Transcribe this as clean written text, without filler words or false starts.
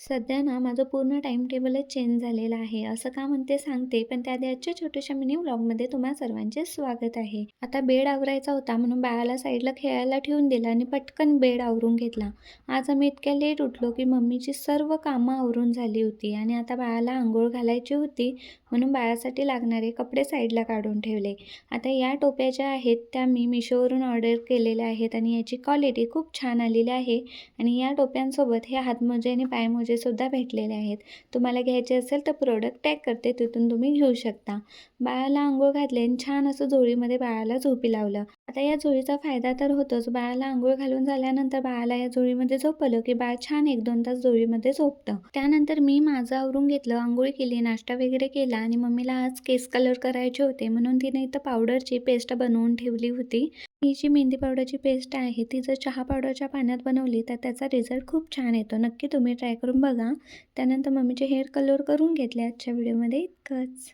सध्या ना माझं पूर्ण टाईम टेबलच चेंज झालेलं आहे. असं का म्हणते सांगते, पण त्याआधी आजच्या छोट्याशा मिनी व्लॉगमध्ये तुम्हा सर्वांचे स्वागत आहे. आता बेड आवरायचा होता म्हणून बाळाला साईडला खेळायला ठेवून दिलं आणि पटकन बेड आवरून घेतला. आज आम्ही इतक्या लेट उठलो की मम्मीची सर्व कामं आवरून झाली होती आणि आता बाळाला अंघोळ घालायची होती म्हणून बाळासाठी लागणारे कपडे साईडला काढून ठेवले. आता या टोप्या ज्या आहेत त्या मी मिशोवरून ऑर्डर केलेल्या आहेत आणि याची क्वालिटी खूप छान आलेली आहे आणि या टोप्यांसोबत हे हातमोजे आणि पायमोजे सुद्धा भेटलेले आहेत. तुम्हाला घ्यायचे असेल तर प्रोडक्ट टॅग करते, तिथून तुम्ही घेऊ शकता. बाळाला अंघोळ घातले आणि छान असं झोळीमध्ये बाळाला झोपी लावलं. आता या झोळीचा फायदा तर होतोच. बाळाला अंघोळ घालून झाल्यानंतर बाळाला या झोळीमध्ये झोपवलं की बाळ छान 1-2 तास झोळीमध्ये झोपतं. त्यानंतर मी माझं आवरून घेतलं, अंघोळ केली, नाश्ता वगैरे केला आणि मम्मीला आज केस कलर करायचे होते म्हणून तिने इथं पावडरची पेस्ट बनवून ठेवली होती. ही जी मेहंदी पावडरची पेस्ट आहे ती जर चहा पावडरच्या पाण्यात बनवली तर त्याचा रिझल्ट खूप छान येतो. नक्की तुम्ही ट्राय करून बघा. त्यानंतर मम्मीचे हेअर कलर करून घेतले. आजच्या व्हिडिओमध्ये इतकंच.